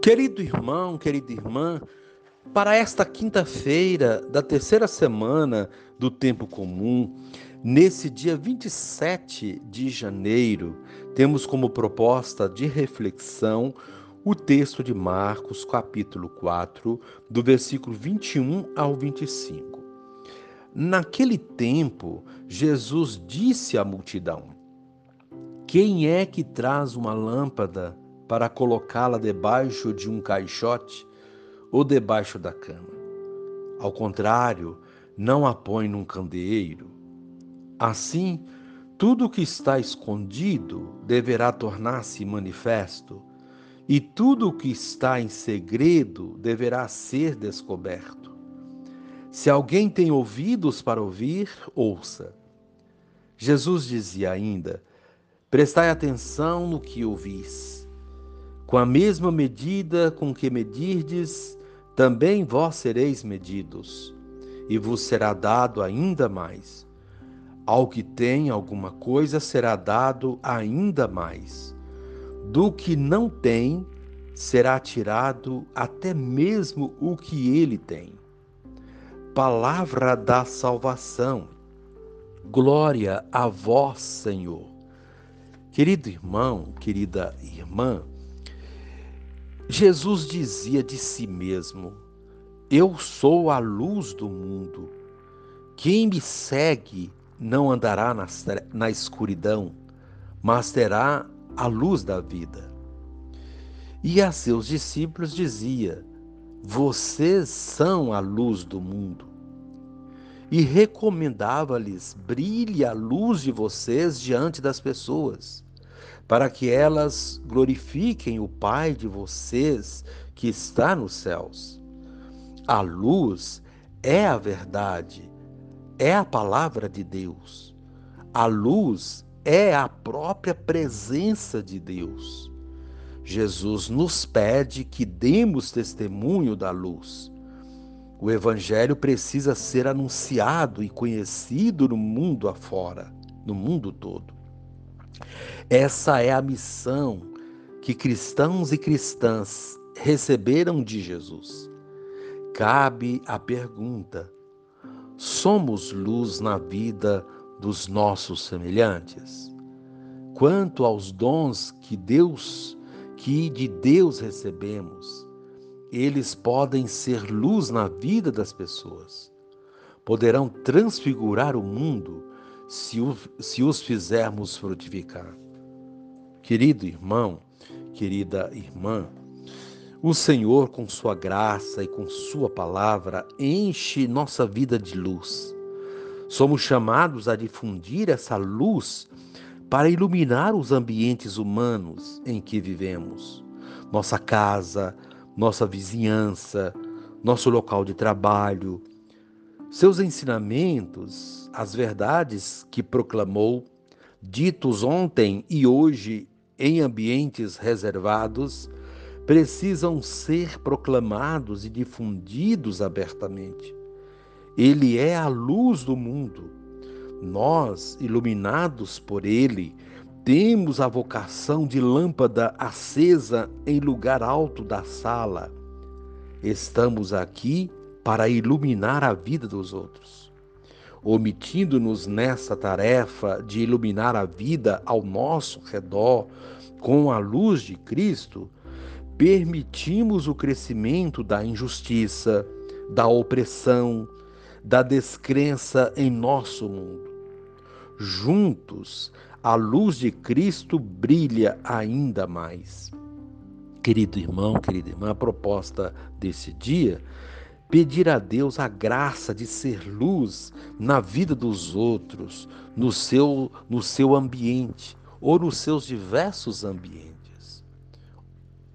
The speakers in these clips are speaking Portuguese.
Querido irmão, querida irmã, para esta quinta-feira da terceira semana do tempo comum, nesse dia 27 de janeiro, temos como proposta de reflexão o texto de Marcos, capítulo 4, do versículo 21 ao 25. Naquele tempo, Jesus disse à multidão: Quem é que traz uma lâmpada para colocá-la debaixo de um caixote ou debaixo da cama? Ao contrário, não a põe num candeeiro. Assim, tudo o que está escondido deverá tornar-se manifesto, e tudo o que está em segredo deverá ser descoberto. Se alguém tem ouvidos para ouvir, ouça. Jesus dizia ainda: Prestai atenção no que ouvis. Com a mesma medida com que medirdes, também vós sereis medidos, e vos será dado ainda mais. Ao que tem alguma coisa será dado ainda mais. Do que não tem, será tirado até mesmo o que ele tem. Palavra da salvação. Glória a vós, Senhor. Querido irmão, querida irmã, Jesus dizia de si mesmo: Eu sou a luz do mundo. Quem me segue não andará na escuridão, mas terá a luz da vida. E a seus discípulos dizia: Vocês são a luz do mundo. E recomendava-lhes: Brilhe a luz de vocês diante das pessoas, para que elas glorifiquem o Pai de vocês que está nos céus. A luz é a verdade, é a palavra de Deus. A luz é a própria presença de Deus. Jesus nos pede que demos testemunho da luz. O Evangelho precisa ser anunciado e conhecido no mundo afora, no mundo todo. Essa é a missão que cristãos e cristãs receberam de Jesus. Cabe a pergunta: somos luz na vida dos nossos semelhantes? Quanto aos dons que de Deus recebemos, eles podem ser luz na vida das pessoas. Poderão transfigurar o mundo se os fizermos frutificar. Querido irmão, querida irmã, o Senhor, com sua graça e com sua palavra, enche nossa vida de luz. Somos chamados a difundir essa luz para iluminar os ambientes humanos em que vivemos. Nossa casa, nossa vizinhança, nosso local de trabalho. Seus ensinamentos, as verdades que proclamou, ditos ontem e hoje em ambientes reservados, precisam ser proclamados e difundidos abertamente. Ele é a luz do mundo. Nós, iluminados por ele, temos a vocação de lâmpada acesa em lugar alto da sala. Estamos aqui para iluminar a vida dos outros. Omitindo-nos nessa tarefa de iluminar a vida ao nosso redor com a luz de Cristo, permitimos o crescimento da injustiça, da opressão, da descrença em nosso mundo. Juntos, a luz de Cristo brilha ainda mais. Querido irmão, querida irmã, a proposta desse dia: pedir a Deus a graça de ser luz na vida dos outros, no seu ambiente ou nos seus diversos ambientes.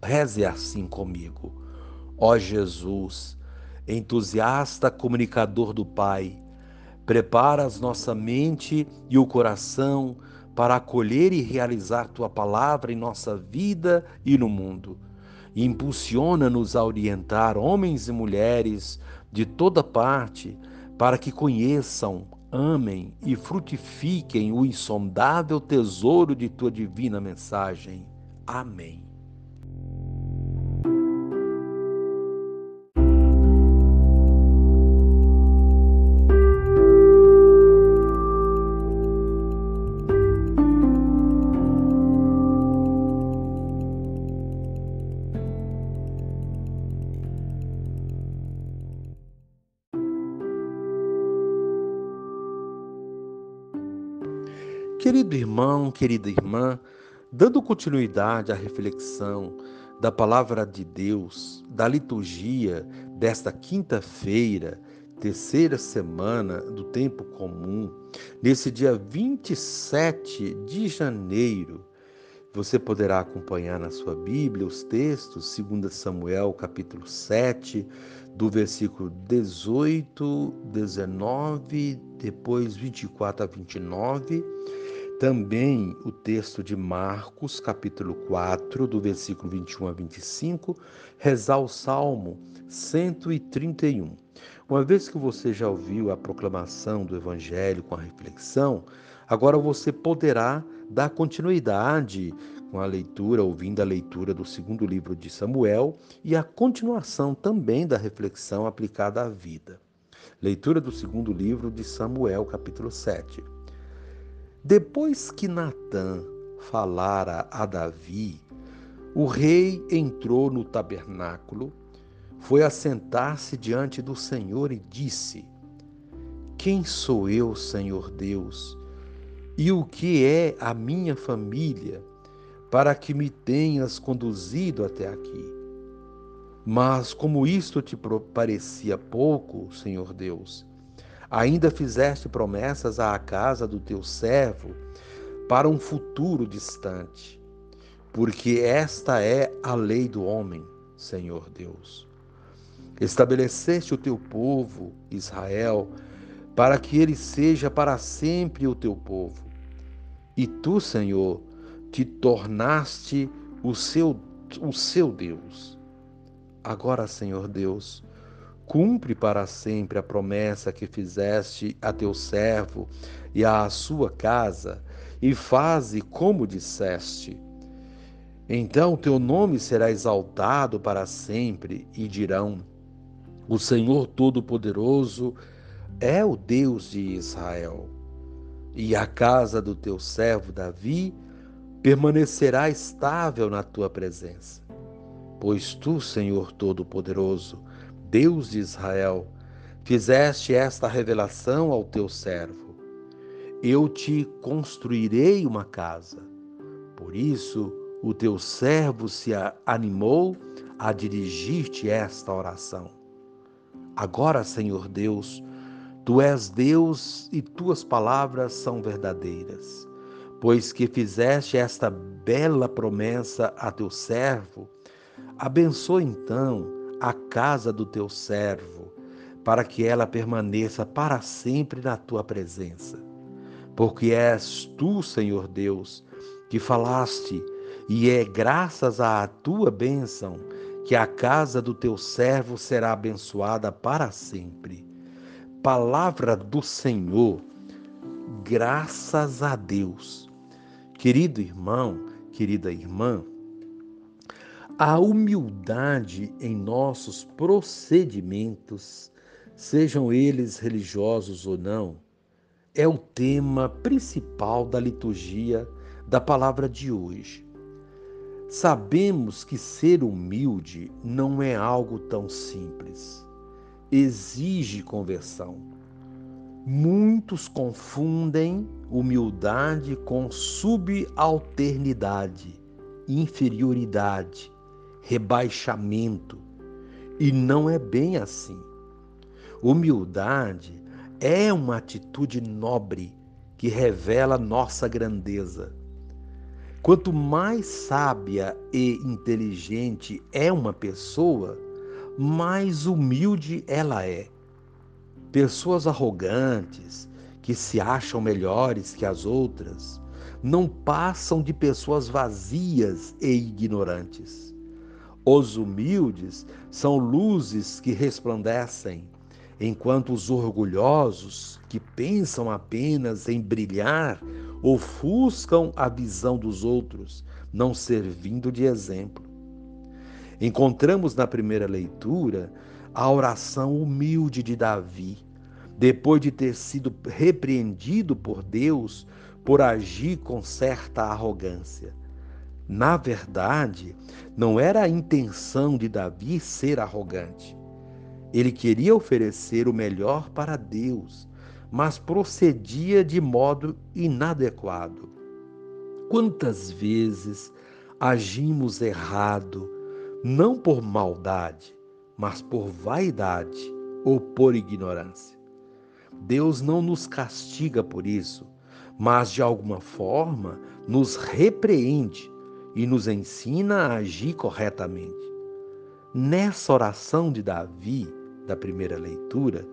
Reze assim comigo: Ó Jesus, entusiasta comunicador do Pai, preparas nossa mente e o coração para acolher e realizar tua palavra em nossa vida e no mundo. Impulsiona-nos a orientar homens e mulheres de toda parte para que conheçam, amem e frutifiquem o insondável tesouro de tua divina mensagem. Amém. Querido irmão, querida irmã, dando continuidade à reflexão da palavra de Deus, da liturgia desta quinta-feira, terceira semana do tempo comum, nesse dia 27 de janeiro, você poderá acompanhar na sua Bíblia os textos, 2 Samuel, capítulo 7, do versículo 18, 19, depois 24 a 29. Também o texto de Marcos, capítulo 4, do versículo 21 a 25, rezar o Salmo 131. Uma vez que você já ouviu a proclamação do Evangelho com a reflexão, agora você poderá dar continuidade com a leitura, ouvindo a leitura do segundo livro de Samuel e a continuação também da reflexão aplicada à vida. Leitura do segundo livro de Samuel, capítulo 7. Depois que Natã falara a Davi, o rei entrou no tabernáculo, foi assentar-se diante do Senhor e disse: Quem sou eu, Senhor Deus, e o que é a minha família, para que me tenhas conduzido até aqui? Mas como isto te parecia pouco, Senhor Deus, ainda fizeste promessas à casa do teu servo para um futuro distante, porque esta é a lei do homem, Senhor Deus. Estabeleceste o teu povo, Israel, para que ele seja para sempre o teu povo. E tu, Senhor, te tornaste o seu Deus. Agora, Senhor Deus, cumpre para sempre a promessa que fizeste a teu servo e à sua casa, e faze como disseste. Então teu nome será exaltado para sempre, e dirão: O Senhor Todo-Poderoso é o Deus de Israel. E a casa do teu servo Davi permanecerá estável na tua presença. Pois tu, Senhor Todo-Poderoso, Deus de Israel, fizeste esta revelação ao teu servo. Eu te construirei uma casa. Por isso, o teu servo se animou a dirigir-te esta oração. Agora, Senhor Deus, tu és Deus e tuas palavras são verdadeiras. Pois que fizeste esta bela promessa a teu servo, abençoa então a casa do teu servo, para que ela permaneça para sempre na tua presença. Porque és tu, Senhor Deus, que falaste, e é graças à tua bênção que a casa do teu servo será abençoada para sempre. Palavra do Senhor, graças a Deus. Querido irmão, querida irmã, a humildade em nossos procedimentos, sejam eles religiosos ou não, é o tema principal da liturgia da palavra de hoje. Sabemos que ser humilde não é algo tão simples. Exige conversão. Muitos confundem humildade com subalternidade, inferioridade, rebaixamento, e não é bem assim. Humildade é uma atitude nobre que revela nossa grandeza. Quanto mais sábia e inteligente é uma pessoa, mais humilde ela é. Pessoas arrogantes, que se acham melhores que as outras, não passam de pessoas vazias e ignorantes. Os humildes são luzes que resplandecem, enquanto os orgulhosos, que pensam apenas em brilhar, ofuscam a visão dos outros, não servindo de exemplo. Encontramos na primeira leitura a oração humilde de Davi, depois de ter sido repreendido por Deus por agir com certa arrogância. Na verdade, não era a intenção de Davi ser arrogante. Ele queria oferecer o melhor para Deus, mas procedia de modo inadequado. Quantas vezes agimos errado, não por maldade, mas por vaidade ou por ignorância? Deus não nos castiga por isso, mas de alguma forma nos repreende e nos ensina a agir corretamente. Nessa oração de Davi, da primeira leitura,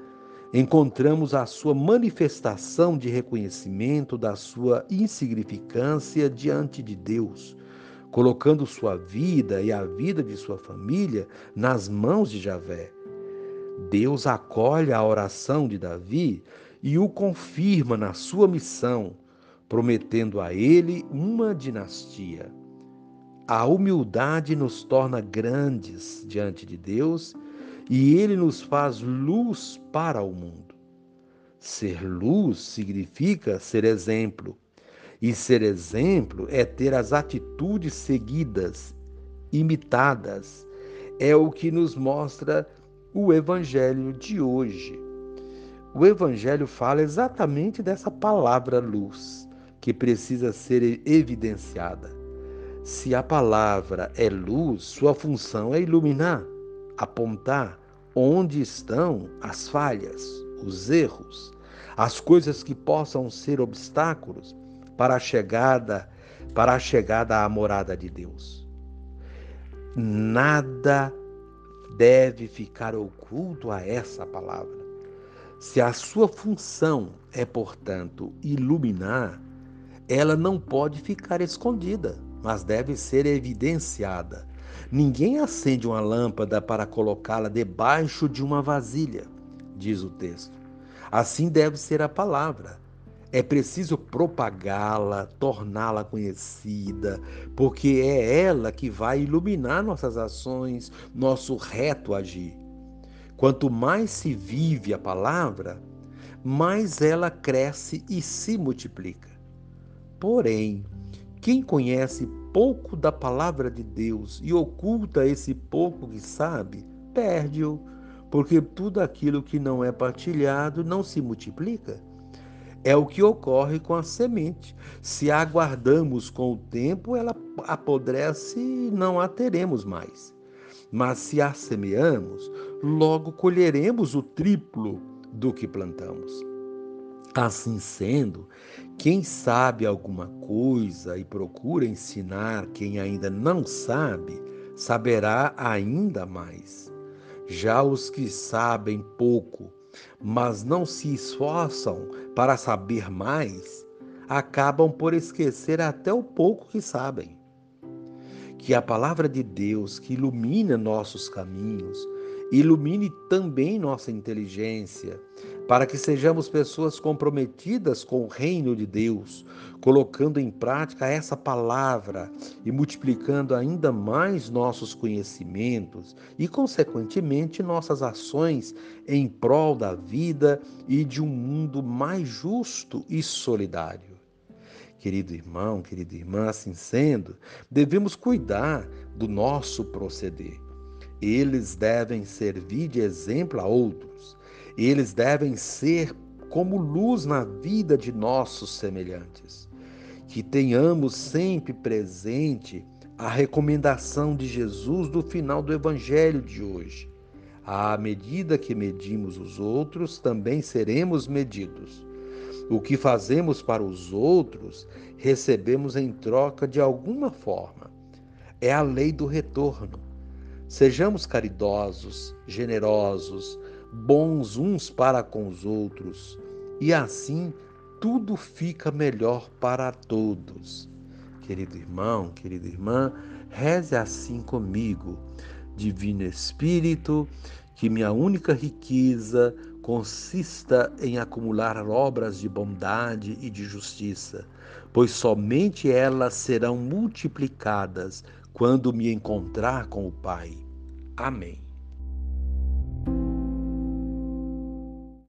encontramos a sua manifestação de reconhecimento da sua insignificância diante de Deus, colocando sua vida e a vida de sua família nas mãos de Javé. Deus acolhe a oração de Davi e o confirma na sua missão, prometendo a ele uma dinastia. A humildade nos torna grandes diante de Deus e ele nos faz luz para o mundo. Ser luz significa ser exemplo, e ser exemplo é ter as atitudes seguidas, imitadas. É o que nos mostra o Evangelho de hoje. O Evangelho fala exatamente dessa palavra luz, que precisa ser evidenciada. Se a palavra é luz, sua função é iluminar, apontar onde estão as falhas, os erros, as coisas que possam ser obstáculos para a chegada à morada de Deus. Nada deve ficar oculto a essa palavra. Se a sua função é, portanto, iluminar, ela não pode ficar escondida, mas deve ser evidenciada. Ninguém acende uma lâmpada para colocá-la debaixo de uma vasilha, diz o texto. Assim deve ser a palavra. É preciso propagá-la, torná-la conhecida, porque é ela que vai iluminar nossas ações, nosso reto agir. Quanto mais se vive a palavra, mais ela cresce e se multiplica. Porém, quem conhece pouco da palavra de Deus e oculta esse pouco que sabe, perde-o, porque tudo aquilo que não é partilhado não se multiplica. É o que ocorre com a semente. Se a aguardamos com o tempo, ela apodrece e não a teremos mais. Mas se a semeamos, logo colheremos o triplo do que plantamos. Assim sendo, quem sabe alguma coisa e procura ensinar quem ainda não sabe, saberá ainda mais. Já os que sabem pouco, mas não se esforçam para saber mais, acabam por esquecer até o pouco que sabem. Que a palavra de Deus, que ilumina nossos caminhos, ilumine também nossa inteligência, para que sejamos pessoas comprometidas com o reino de Deus, colocando em prática essa palavra e multiplicando ainda mais nossos conhecimentos e, consequentemente, nossas ações em prol da vida e de um mundo mais justo e solidário. Querido irmão, querida irmã, assim sendo, devemos cuidar do nosso proceder. Eles devem servir de exemplo a outros. Eles devem ser como luz na vida de nossos semelhantes. Que tenhamos sempre presente a recomendação de Jesus do final do Evangelho de hoje. À medida que medimos os outros, também seremos medidos. O que fazemos para os outros, recebemos em troca de alguma forma. É a lei do retorno. Sejamos caridosos, generosos, bons uns para com os outros, e assim tudo fica melhor para todos. Querido irmão, querida irmã, reze assim comigo. Divino Espírito, que minha única riqueza consista em acumular obras de bondade e de justiça, pois somente elas serão multiplicadas quando me encontrar com o Pai. Amém.